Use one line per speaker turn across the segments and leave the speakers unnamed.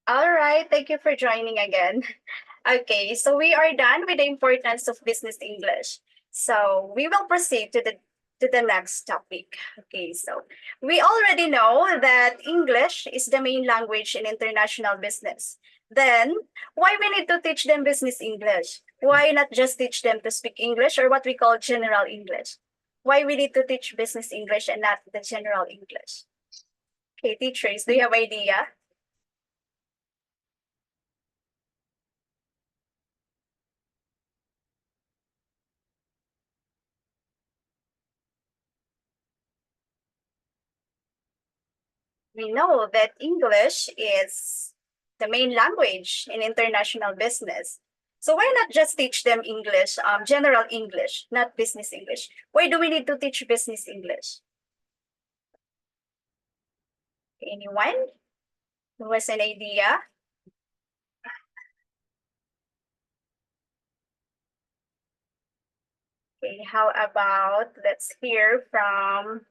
All right, thank you for joining again. Okay, so we are done with the importance of business English. So we will proceed to the next topic. Okay, so we already know that English is the main language in international business. Then why we need to teach them business English? Why not just teach them to speak English or what we call general English? Why we need to teach business English and not the general English? Okay, teachers, do you have idea? We know that English is the main language in international business. So why not just teach them English, general English, not business English? Why do we need to teach business English? Anyone who has an idea? Okay, how about let's hear from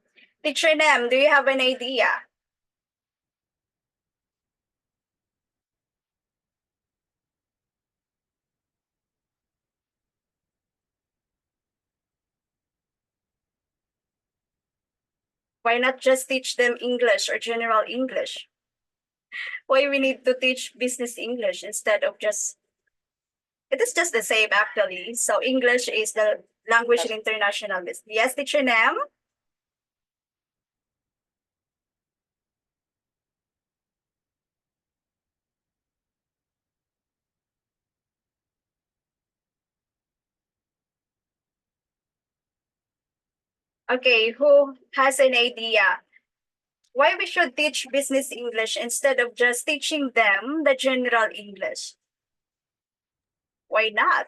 Teacher Nem. Do you have an idea? Why not just teach them English or general English? Why we need to teach business English instead of just it is just the same actually. So English is the language in international business. Yes, teacher Nam? Okay, who has an idea? Why we should teach business English instead of just teaching them the general English? Why not?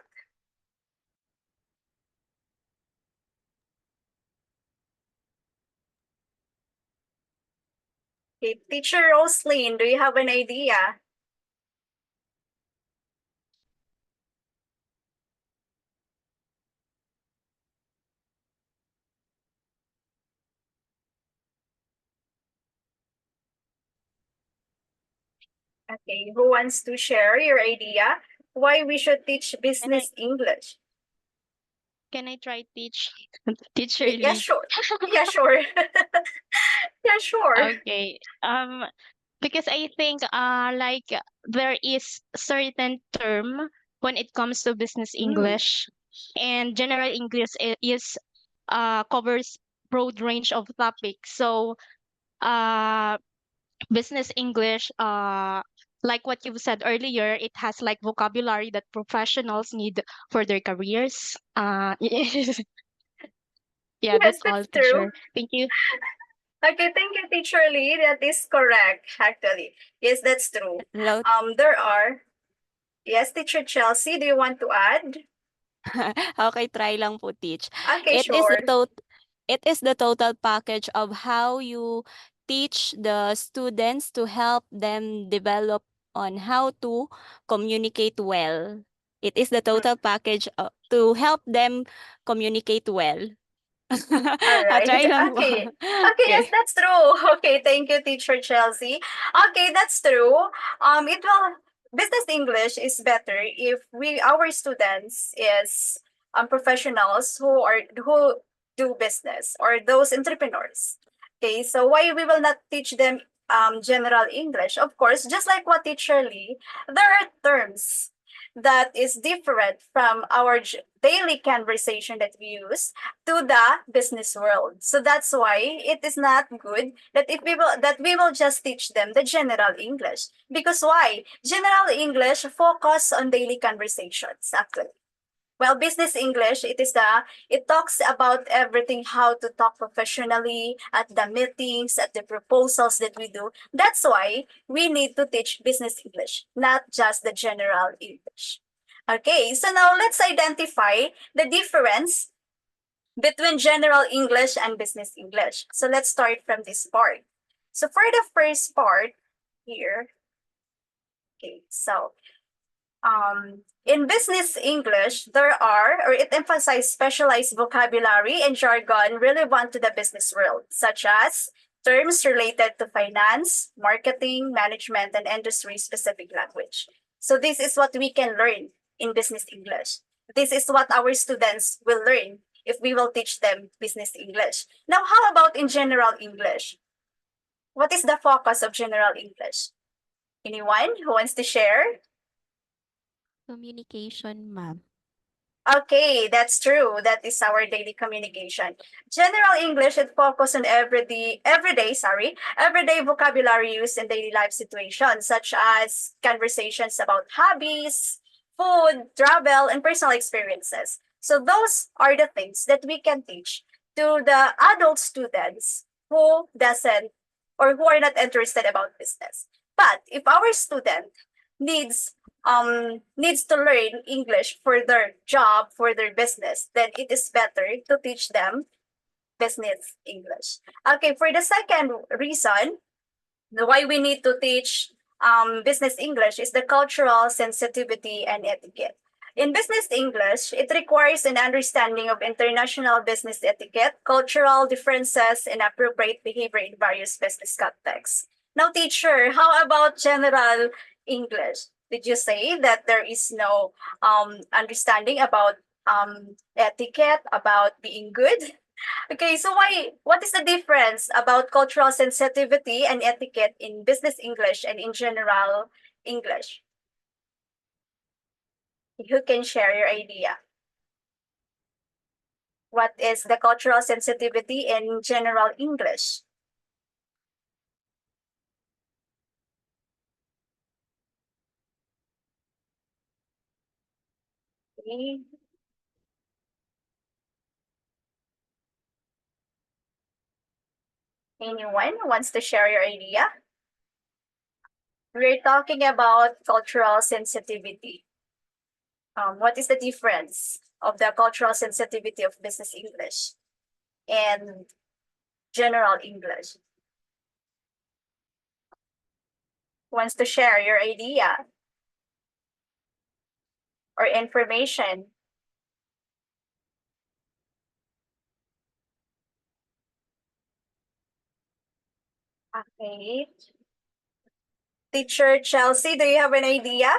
Okay, teacher Roslyn, do you have an idea? Okay, who wants to share your idea? Why we should teach
Can I
business English?
can I try teach teacher
Yeah,
Lee?
sure. Yeah, sure. Yeah, sure.
Okay. Because I think like there is certain term when it comes to business
Mm.
English, and general English is covers broad range of topics. So uh business English, like what you said earlier, it has like vocabulary that professionals need for their careers. Yeah,
Yes,
that's all,
that's true.
teacher. Thank you.
Okay, thank you, Teacher Lee. That is correct, actually. Yes, that's true.
Hello.
There are. Yes, Teacher Chelsea, do you want to add?
Okay, try lang po teach.
Okay,
It is the
sure.
it is the total package of how you teach the students to help them develop on how to communicate well. It is the
Mm,
total package to help them communicate well.
all right.
Try lang po.
Okay. Okay, yes,
Okay.
that's true. Okay, thank you, Teacher Chelsea. Okay, that's true. It will business English is better if we our students is professionals who do business or those entrepreneurs. Okay, so why we will not teach them general English? Of course, just like what Teacher Lee, there are terms that is different from our daily conversation that we use to the business world. So that's why it is not good that if we will just teach them the general English. Because why? General English focus on daily conversations actually. Well, business English, it talks about everything, how to talk professionally at the meetings, at the proposals that we do. That's why we need to teach business English, not just the general English. Okay, so now let's identify the difference between general English and business English. So let's start from this part. So for the first part here, okay, so in business English, it emphasizes specialized vocabulary and jargon relevant to the business world, such as terms related to finance, marketing, management, and industry-specific language. So this is what we can learn in business English. This is what our students will learn if we will teach them business English. Now, how about in general English? What is the focus of general English? Anyone who wants to share?
Communication, ma'am.
Okay, that's true. That is our daily communication. General English, it focuses on everyday vocabulary used in daily life situations, such as conversations about hobbies, food, travel, and personal experiences. So those are the things that we can teach to the adult students who doesn't or who are not interested about business. But if our student needs needs to learn English for their job, for their business, then it is better to teach them business English. Okay, for the second reason why we need to teach business English is the cultural sensitivity and etiquette. In business English, it requires an understanding of international business etiquette, cultural differences, and appropriate behavior in various business contexts. Now, teacher, how about general English? Did you say that there is no understanding about etiquette, about being good? Okay, so what is the difference about cultural sensitivity and etiquette in business English and in general English? Who can share your idea? What is the cultural sensitivity in general English? Okay. Anyone wants to share your idea? We're talking about cultural sensitivity. What is the difference of the cultural sensitivity of business English and general English? Wants to share your idea or information? Okay. Teacher Chelsea, do you have an idea?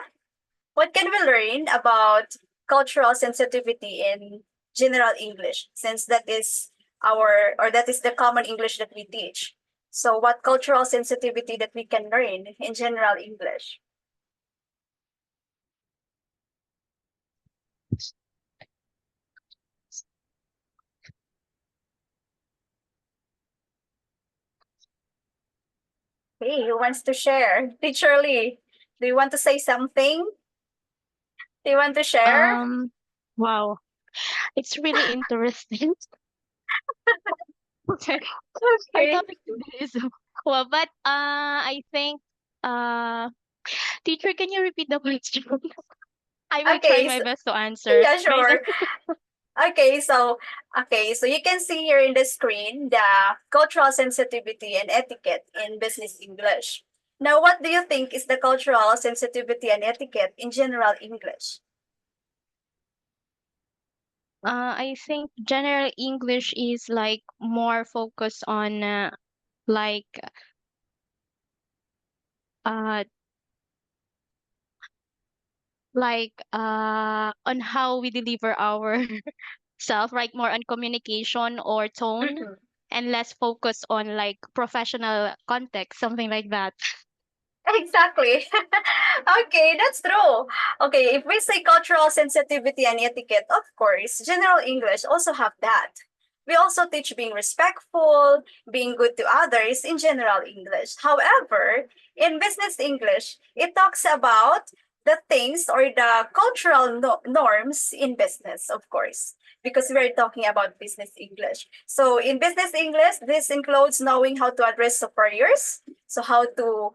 What can we learn about cultural sensitivity in general English, since that is that is the common English that we teach? So what cultural sensitivity that we can learn in general English? Hey, who wants to share? Teacher Lee, do you want to say something? Do you want to share?
Um, wow, it's really interesting. Okay. Our
Okay.
topic today is well, but I think uh teacher, can you repeat the question? I will try
Okay.
my
So,
best to answer.
yeah,
Based on
sure. Okay, so you can see here in the screen the cultural sensitivity and etiquette in business English. Now, what do you think is the cultural sensitivity and etiquette in general English?
I think general English is like more focused on like uh on how we deliver our self, right? More on communication or tone
Mhm.
and less focus on like professional context, something like that.
Exactly. Okay, that's true. Okay, if we say cultural sensitivity and etiquette, of course, general English also have that. We also teach being respectful, being good to others in general English. However, in business English, it talks about the things or the cultural norms in business, of course, because we're talking about business English. So in business English, this includes knowing how to address superiors, so how to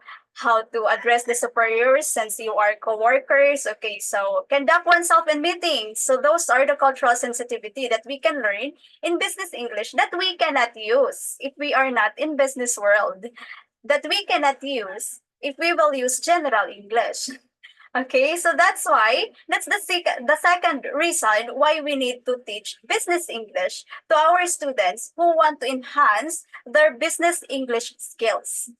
address the superiors since you are co-workers. Okay, so conduct oneself in meetings. So those are the cultural sensitivity that we can learn in business English that we cannot use if we are not in business world, that we cannot use if we will use general English. Okay, so that's the second reason why we need to teach business English to our students who want to enhance their business English skills.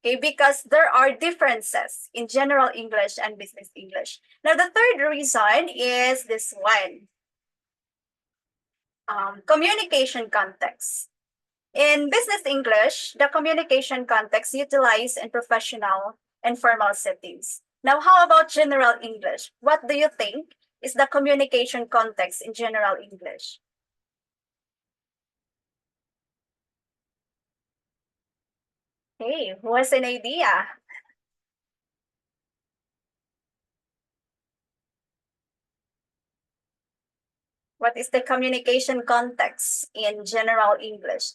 Okay, because there are differences in general English and business English. Now, the third reason is this one, communication context. In business English, the communication context utilized in professional and formal settings. Now, how about general English? What do you think is the communication context in general English? Hey, who has an idea? What is the communication context in general English?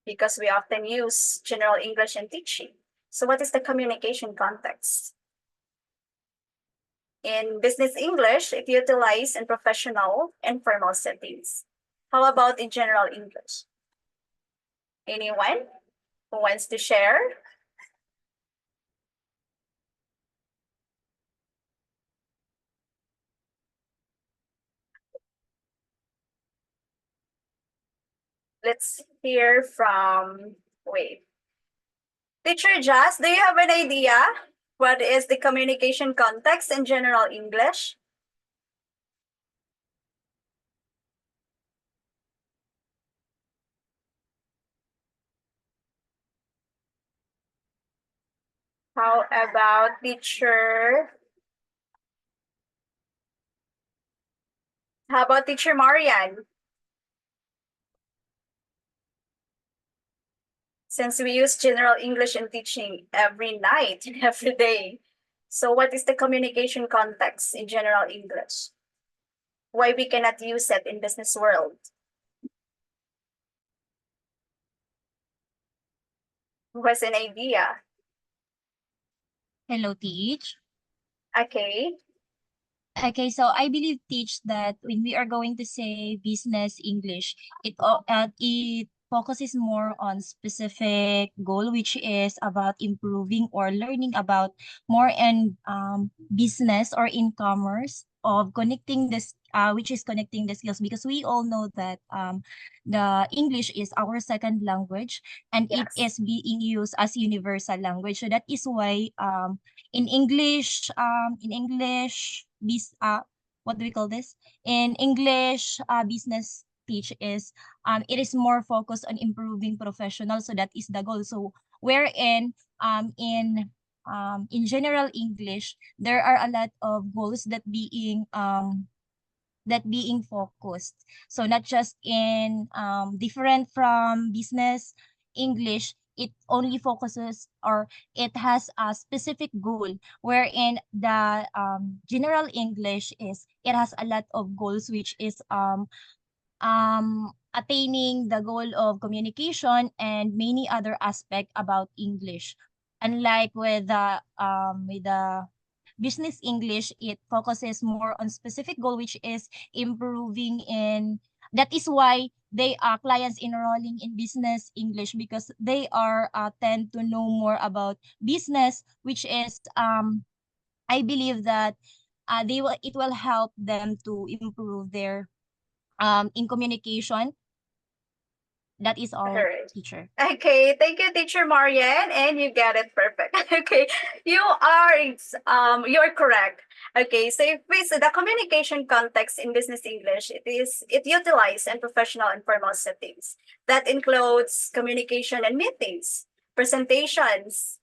Because we often use general English in teaching. So what is the communication context? In business English, it utilized in professional and formal settings. How about in general English? Anyone who wants to share? Let's hear from, wait. Teacher Jazz, do you have an idea? What is the communication context in general English? How about teacher? How about teacher Marian? Since we use general English in teaching every night and every day. So what is the communication context in general English? Why we cannot use it in business world? Who has an idea?
Hello, Teach.
Okay.
Okay, so I believe, Teach, that when we are going to say business English, it focuses more on specific goal, which is about improving or learning about more in business or in commerce of connecting this, which is connecting the skills, because we all know that the English is our second language, and it
Yes.
is being used as universal language. So that is why in English what do we call this? In English, business teach is it is more focused on improving professionals. So that is the goal. So wherein in general English, there are a lot of goals that being focused. So not just in different from business English, it only focuses, or it has a specific goal, wherein the general English is it has a lot of goals, which is attaining the goal of communication and many other aspect about English. Unlike with the business English, it focuses more on specific goal, which is improving in. That is why they are clients enrolling in business English, because they are tend to know more about business, which is I believe that it will help them to improve their in communication. That is all,
Alright.
teacher.
Okay, thank you, Teacher Marian, and you get it perfect. Okay, you're correct. Okay, so if we see the communication context in business English, it utilized in professional and formal settings. That includes communication and meetings, presentations,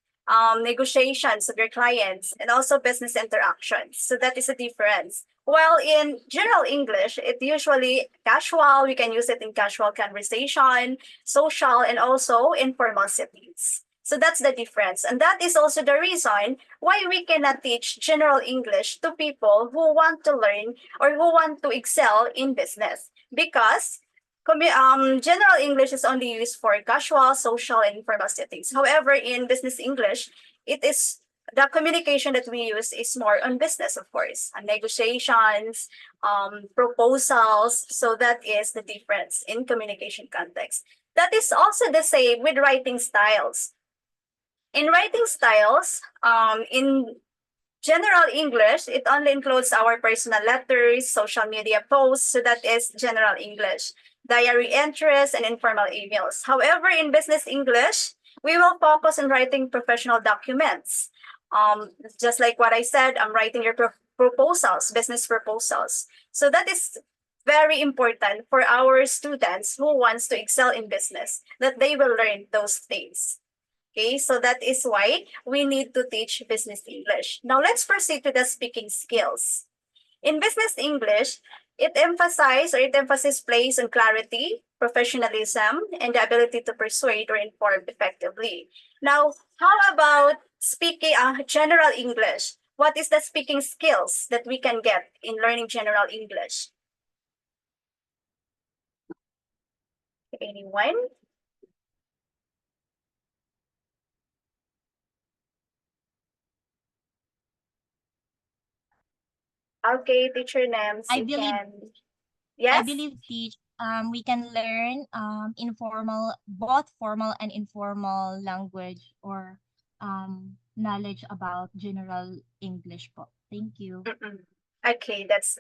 negotiations of your clients, and also business interactions. So that is a difference. While in general English, it usually casual. We can use it in casual conversation, social, and also informal settings. So that's the difference. And that is also the reason why we cannot teach general English to people who want to learn or who want to excel in business. Because general English is only used for casual, social, and informal settings. However, in business English, it is the communication that we use is more on business, of course, and negotiations, proposals. So that is the difference in communication context. That is also the same with writing styles. In writing styles, in general English, it only includes our personal letters, social media posts, so that is general English, diary entries, and informal emails. However, in business English, we will focus on writing professional documents. Just like what I said, I'm writing your proposals, business proposals. So that is very important for our students who wants to excel in business, that they will learn those things. Okay, so that is why we need to teach business English. Now let's proceed to the speaking skills. In business English, it emphasis placed on clarity, professionalism, and the ability to persuade or inform effectively. Now, how about speaking general English? What is the speaking skills that we can get in learning general English? Anyone? Okay, teacher Nems,
I
you
believe
can.
I
Yes?
believe teach we can learn informal, both formal and informal language or knowledge about general English po. Thank you.
Mm-mm. Okay, that's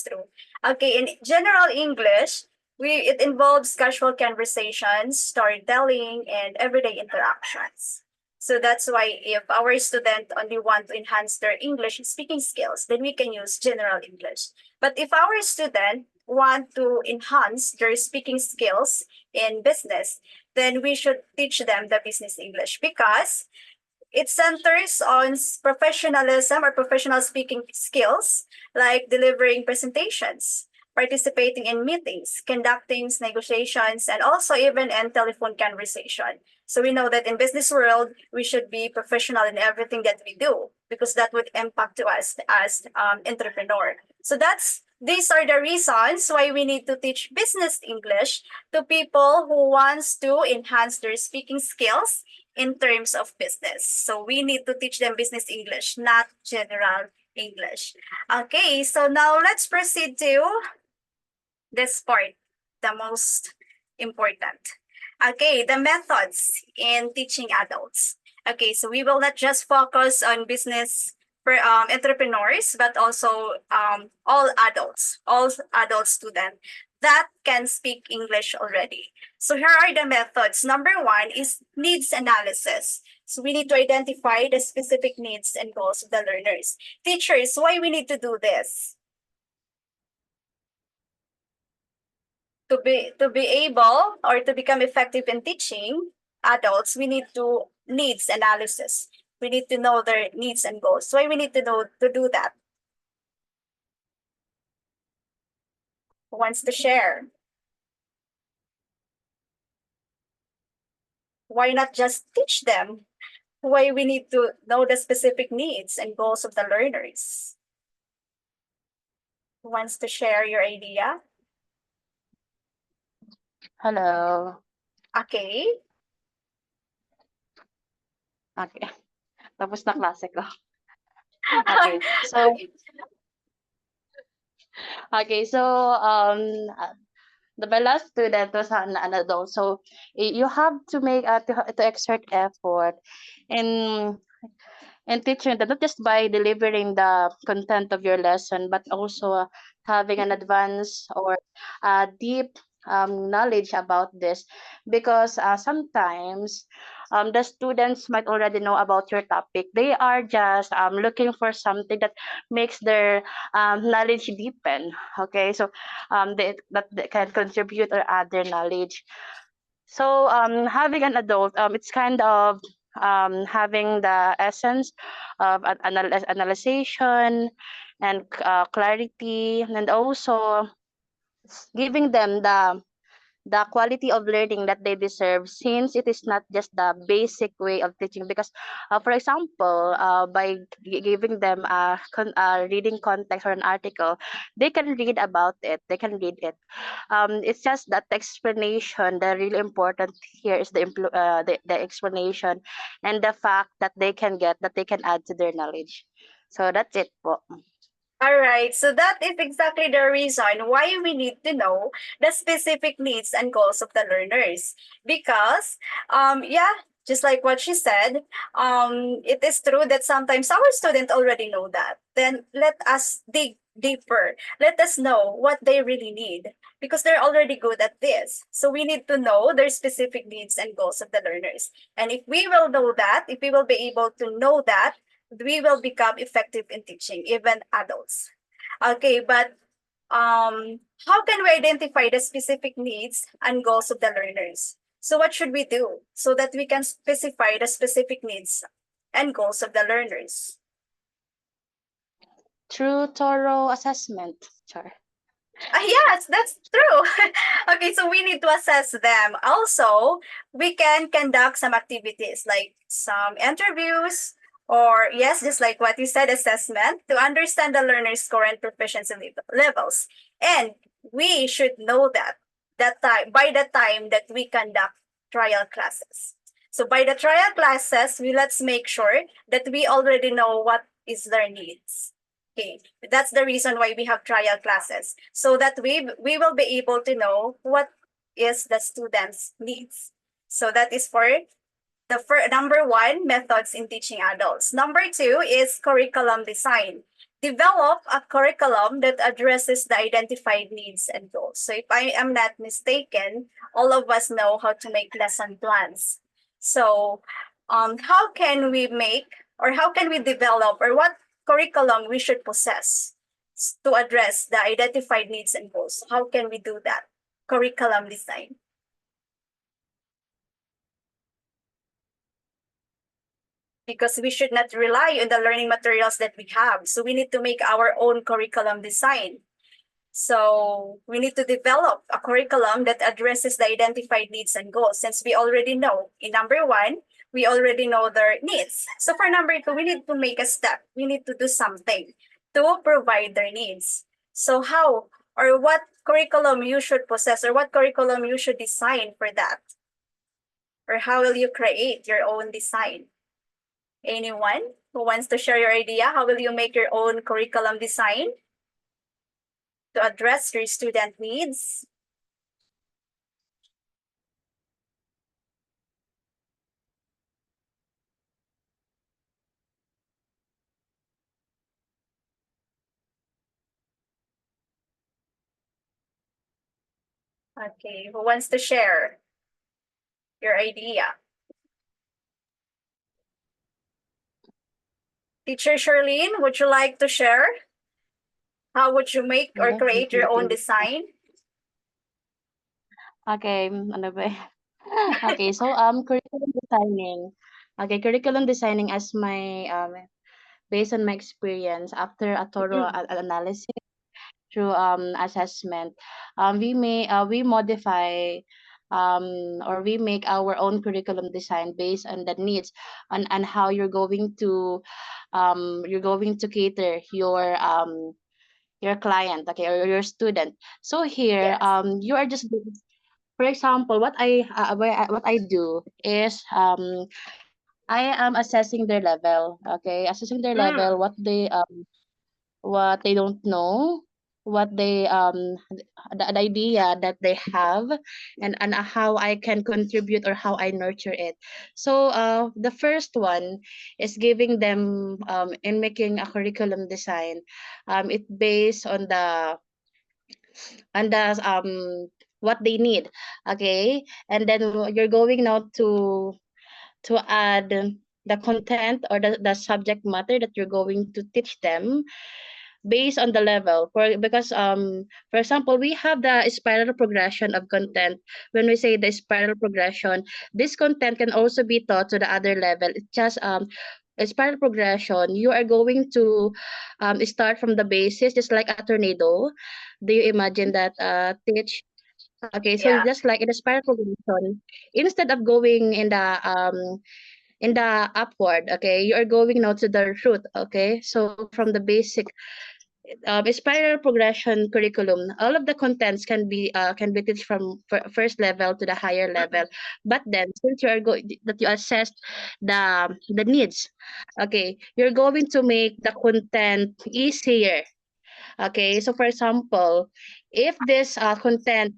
true. Okay, in general English, it involves casual conversations, storytelling, and everyday interactions. So that's why if our student only want to enhance their English speaking skills, then we can use general English. But if our student want to enhance their speaking skills in business, then we should teach them the business English because it centers on professionalism or professional speaking skills, like delivering presentations, participating in meetings, conducting negotiations, and also even in telephone conversation. So we know that in business world, we should be professional in everything that we do because that would impact to us as entrepreneur. So these are the reasons why we need to teach business English to people who wants to enhance their speaking skills in terms of business. So we need to teach them business English, not general English. Okay, so now let's proceed to this part, the most important. Okay, the methods in teaching adults. Okay, so we will not just focus on business entrepreneurs, but also all adult students that can speak English already. So here are the methods. Number one is needs analysis. So we need to identify the specific needs and goals of the learners. Teachers, why we need to do this? To be able or to become effective in teaching adults, we need to needs analysis. We need to know their needs and goals. Why we need to know to do that? Who wants to share? Why not just teach them? Why we need to know the specific needs and goals of the learners? Who wants to share your idea?
Hello.
Okay.
Okay. Tapos na klase ko. Okay. So, my last student was an adult. So, you have to make to exert effort in teaching them, not just by delivering the content of your lesson, but also having an advanced or deep knowledge about this, because sometimes the students might already know about your topic. They are just looking for something that makes their knowledge deepen. Okay, so that they can contribute or add their knowledge. So having an adult, it's kind of having the essence of analyzation and clarity, and also giving them the quality of learning that they deserve, since it is not just the basic way of teaching. Because for example, by giving them a reading context or an article, they can read about it, they can read it. It's just that the explanation, the really important here is the explanation and the fact that they can get, that they can add to their knowledge. So that's it po.
All right, so that is exactly the reason why we need to know the specific needs and goals of the learners. Because, yeah, just like what she said, it is true that sometimes our students already know that. Then let us dig deeper. Let us know what they really need because they're already good at this. So we need to know their specific needs and goals of the learners. And if we will know that, if we will be able to know that, we will become effective in teaching, even adults. Okay, but how can we identify the specific needs and goals of the learners? So what should we do so that we can specify the specific needs and goals of the learners?
Through thorough assessment. Sure.
Yes, that's true. Okay, so we need to assess them. Also, we can conduct some activities like some interviews or, yes, just like what you said, assessment to understand the learner's current proficiency levels. And we should know that time by the time that we conduct trial classes. So by the trial classes, let's make sure that we already know what is their needs. Okay, that's the reason why we have trial classes, so that we will be able to know what is the student's needs. So that is for the number one, methods in teaching adults. Number two is curriculum design. Develop a curriculum that addresses the identified needs and goals. So if I am not mistaken, all of us know how to make lesson plans. So how can we make, or how can we develop, or what curriculum we should possess to address the identified needs and goals? How can we do that? Curriculum design. Because we should not rely on the learning materials that we have. So we need to make our own curriculum design. So we need to develop a curriculum that addresses the identified needs and goals, since we already know in number one, we already know their needs. So for number two, we need to make a step. We need to do something to provide their needs. So how or what curriculum you should possess, or what curriculum you should design for that? Or how will you create your own design? Anyone who wants to share your idea? How will you make your own curriculum design to address your student needs? Okay, who wants to share your idea? Teacher Charlene, would you like to share? How would you make or
Yeah,
create your own
curriculum.
design?
Okay, ano ba? Okay, so curriculum designing. Okay, curriculum designing as my based on my experience after a thorough analysis through assessment, we modify or we make our own curriculum design based on the needs and how you're going to cater your client, okay, or your student. So here
Yes.
you are just, for example, what I do is I am assessing their level, okay, assessing their level,
Mm,
what they don't know, what they the idea that they have, and how I can contribute or how I nurture it. So the first one is giving them in making a curriculum design. It based on the what they need, okay, and then you're going now to add the content or the subject matter that you're going to teach them based on the level, because for example, we have the spiral progression of content. When we say the spiral progression, this content can also be taught to the other level. It's just a spiral progression, you are going to start from the basis, just like a tornado. Do you imagine that, teach? Okay, so
yeah.
just like in a spiral progression, instead of going in the upward, okay, you are going now to the root, okay, so from the basic spiral progression curriculum, all of the contents can be taught from first level to the higher level. But then, since you are going that you assess the needs, okay, you're going to make the content easier. Okay, so for example, if this content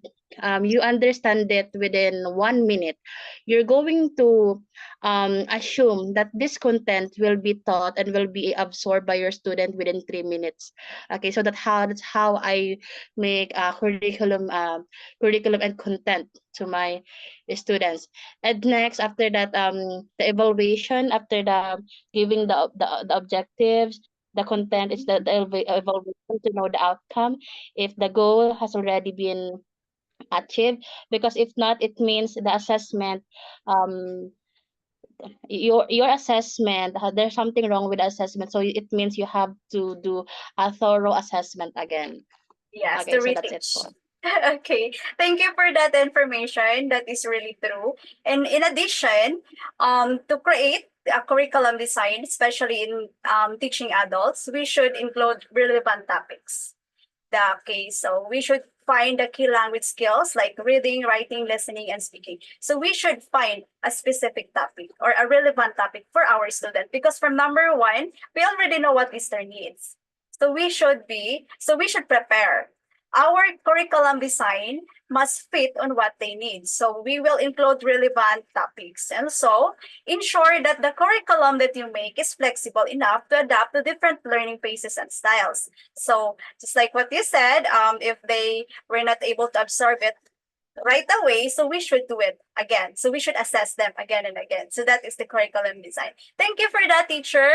you understand it within 1 minute, you're going to assume that this content will be taught and will be absorbed by your student within 3 minutes. Okay, so that's how I make a curriculum and content to my students. And next, after that, the evaluation, after the giving the objectives, the content is the evaluation to know the outcome, if the goal has already been achieved. Because if not, it means the assessment, um your assessment, there's something wrong with the assessment, so it means you have to do a thorough assessment again.
Yes, to
Okay, so that's it
reteach.
for.
Okay, thank you for that information. That is really true. And in addition, to create a curriculum design, especially in teaching adults, we should include relevant topics. Okay, so we should find the key language skills like reading, writing, listening, and speaking. So we should find a specific topic or a relevant topic for our student, because from number one, we already know what is their needs. So we should prepare. Our curriculum design must fit on what they need. So we will include relevant topics. And so ensure that the curriculum that you make is flexible enough to adapt to different learning paces and styles. So just like what you said, if they were not able to absorb it right away, so we should do it again. So we should assess them again and again. So that is the curriculum design. Thank you for that, teacher.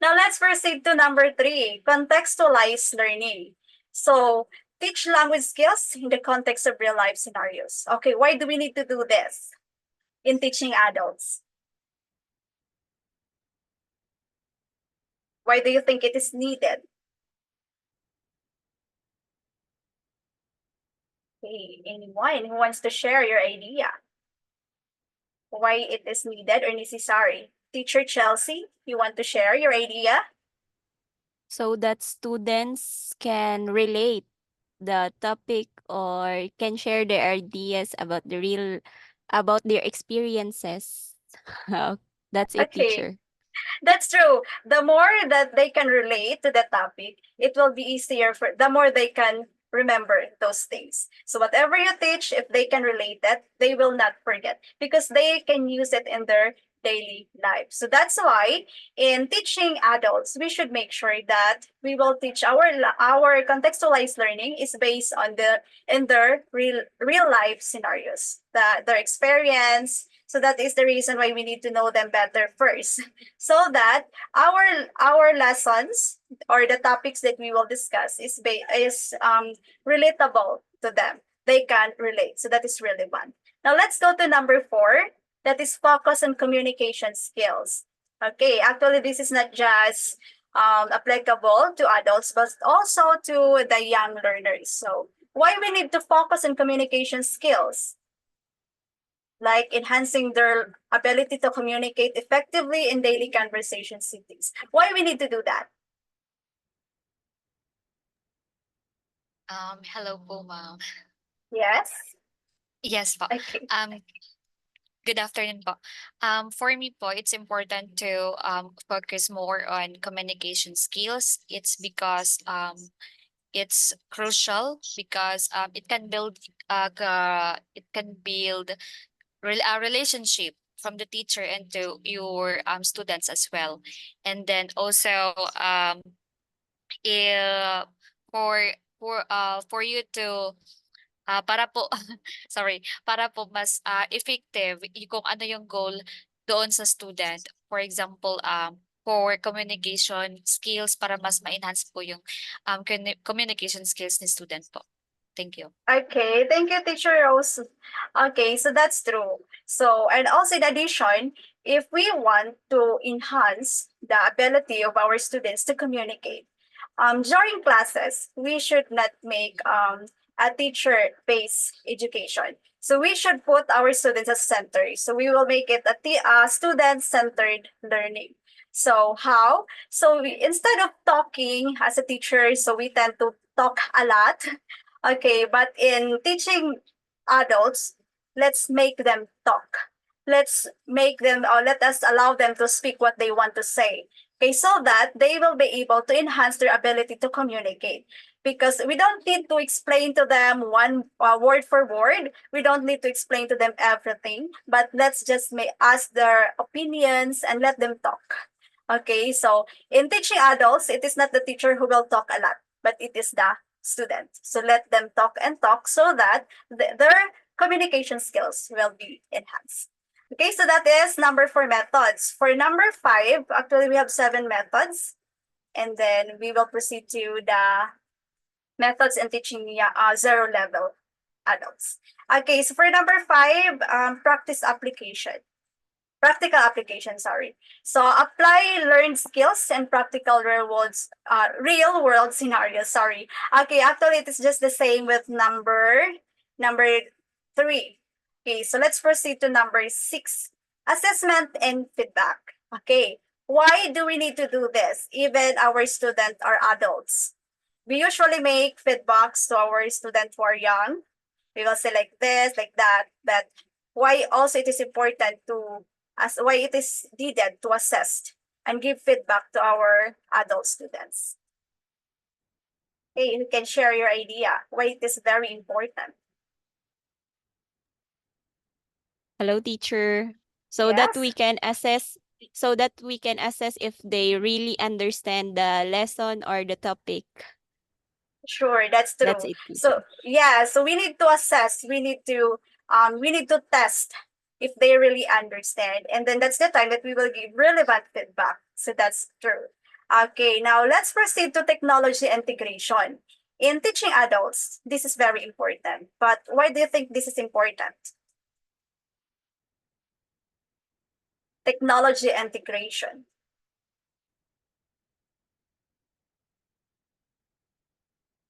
Now let's proceed to number 3, contextualized learning. So teach language skills in the context of real life scenarios. Okay, why do we need to do this in teaching adults? Why do you think it is needed? Okay, anyone who wants to share your idea? Why it is needed or necessary? Teacher Chelsea, you want to share your idea?
So that students can relate the topic or can share their ideas about their experiences. That's it,
Okay,
teacher.
that's true. The more that they can relate to the topic, it will be easier for the more they can remember those things. So whatever you teach, if they can relate that, they will not forget because they can use it in their daily life. So that's why in teaching adults, we should make sure that we will teach our contextualized learning is based on in their real life scenarios, their experience. So that is the reason why we need to know them better first, so that our lessons or the topics that we will discuss is relatable to them. They can relate. So that is relevant. Now let's go to number 4. That is focus on communication skills. Okay, actually this is not just applicable to adults, but also to the young learners. So why we need to focus on communication skills? Like enhancing their ability to communicate effectively in daily conversation settings. Why we need to do that?
Hello po, ma'am.
Yes.
Yes po.
Okay.
Good afternoon po. For me po, it's important to focus more on communication skills. It's because it's crucial because it can build a relationship from the teacher and to your students as well. And then also if for you to para po sorry, para po mas effective kung ano yung goal doon sa student. For example, for communication skills para mas ma-enhance po yung communication skills ni student po. Thank you.
Okay, thank you, Teacher Rose. Okay, so that's true. So, and also in addition, if we want to enhance the ability of our students to communicate, during classes, we should not make a teacher-based education. So we should put our students as center. So we will make it a student-centered learning. So how? So instead of talking as a teacher, so we tend to talk a lot. Okay, but in teaching adults, let's make them talk. Let's make them, or let us allow them to speak what they want to say. Okay, so that they will be able to enhance their ability to communicate. because we don't need to explain to them one word for word. We don't need to explain to them everything, but let's just ask their opinions and let them talk. Okay, so in teaching adults, it is not the teacher who will talk a lot, but it is the student. So let them talk and talk so that their communication skills will be enhanced. Okay, so that is number 4 methods. For number 5, actually we have 7 methods, and then we will proceed to the methods in teaching 0 level adults. Okay, so for number 5, practical application, sorry. So apply learned skills and practical real world scenarios, sorry. Okay, actually it is just the same with number 3. Okay, so let's proceed to number 6, assessment and feedback. Okay, why do we need to do this? Even our students are adults. We usually make feedbacks to our students who are young. We will say like this, like that, but why also it is important why it is needed to assess and give feedback to our adult students. Okay, you can share your idea why it is very important.
Hello, teacher. So that
Yes.
we can assess if they really understand the lesson or the topic.
Sure, that's true.
That's it,
So
teacher.
yeah, so we need to assess, we need to test if they really understand. And then that's the time that we will give relevant feedback. So that's true. Okay, now let's proceed to technology integration. In teaching adults, this is very important. But why do you think this is important? Technology integration.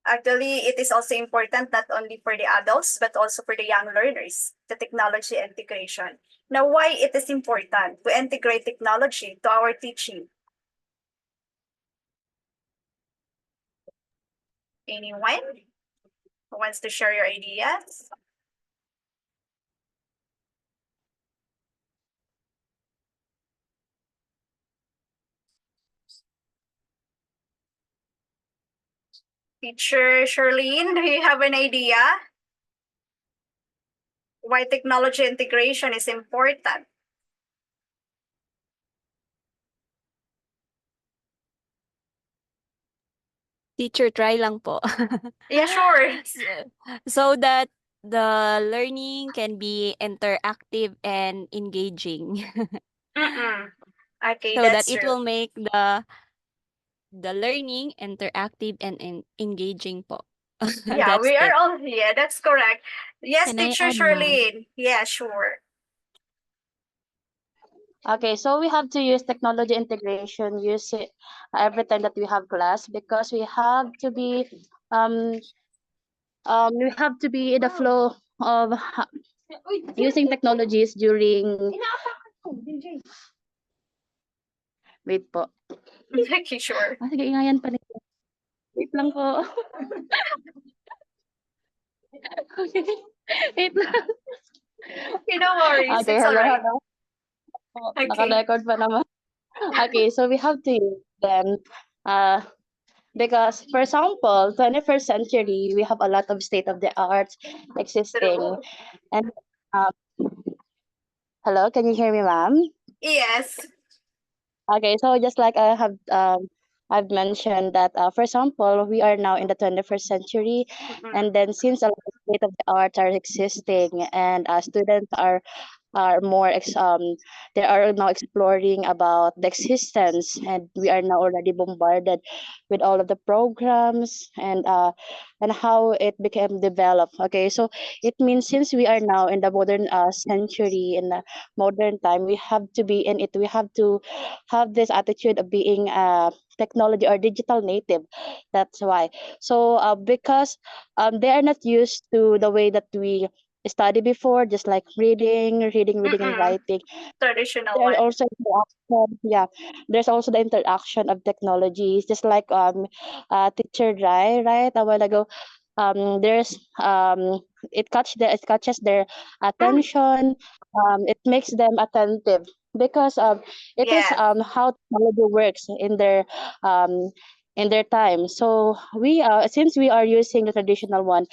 Actually, it is also important not only for the adults, but also for the young learners, the technology integration. Now, why it is important to integrate technology to our teaching? Anyone who wants to share your ideas? Teacher Charlene, do you have an idea why technology integration is important?
Teacher, try lang po.
Yeah, sure.
So that the learning can be interactive and engaging.
Mm-mm. Okay,
So that
that's
it
true.
will make the learning interactive and engaging po.
Yeah,
That's
we are
it.
all, yeah, that's correct. Yes,
Can I
teacher
add, ma'am?
Charlene. Yeah, sure.
Okay, so we have to use technology integration, use it every time that we have class because um we have to be in the flow of using technologies during wait po.
Okay, sure.
Ah, sige, ingayan pa nito. Wait lang po. Okay. Wait lang.
Okay, no worries.
Okay,
It's all
hello,
right.
hello.
Okay.
Naka-record pa naman. Okay, so we have to use them because, for example, 21st century, we have a lot of state-of-the-art existing.
True.
And um, hello, can you hear me, ma'am?
Yes.
Okay, so just like I've mentioned that for example, we are now in the 21st century,
Mm-mm.
and then since a lot of state-of-the-art are existing, and students are they are now exploring about the existence, and we are now already bombarded with all of the programs and how it became developed. Okay, so it means since we are now in the modern century, in the modern time, we have to be in it, we have to have this attitude of being technology or digital native. That's why. So because they are not used to the way that we study before, just like reading and
Mm-mm.
writing.
Traditional
There are
one.
also interaction, yeah. There's also the interaction of technologies, just like teacher Rai, right, a while ago. There's it catches their
Mm.
attention. It makes them attentive because it is
Yes.
how technology works in their um in their time. So we since we are using the traditional one,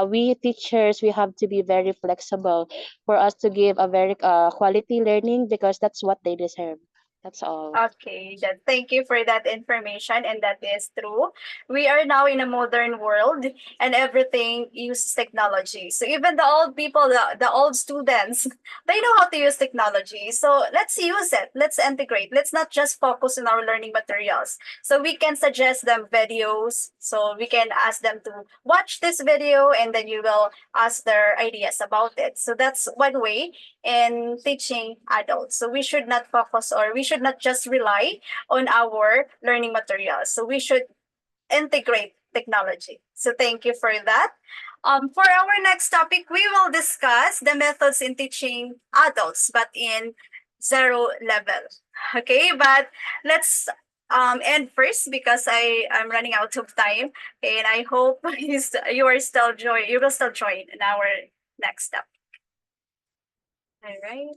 we teachers, we have to be very flexible for us to give a very quality learning, because that's what they deserve. That's all.
Okay, then thank you for that information, and that is true. We are now in a modern world, and everything uses technology. So even the old people, the old students, they know how to use technology. So let's use it. Let's integrate. Let's not just focus on our learning materials. So we can suggest them videos. So we can ask them to watch this video, and then you will ask their ideas about it. So that's one way in teaching adults. So we should not focus, or we should not just rely on our learning materials. So we should integrate technology. So thank you for that. For our next topic, we will discuss the methods in teaching adults, but in zero level. Okay, but let's end first because I'm running out of time, and I hope you are still join. You will still join in our next step. All right.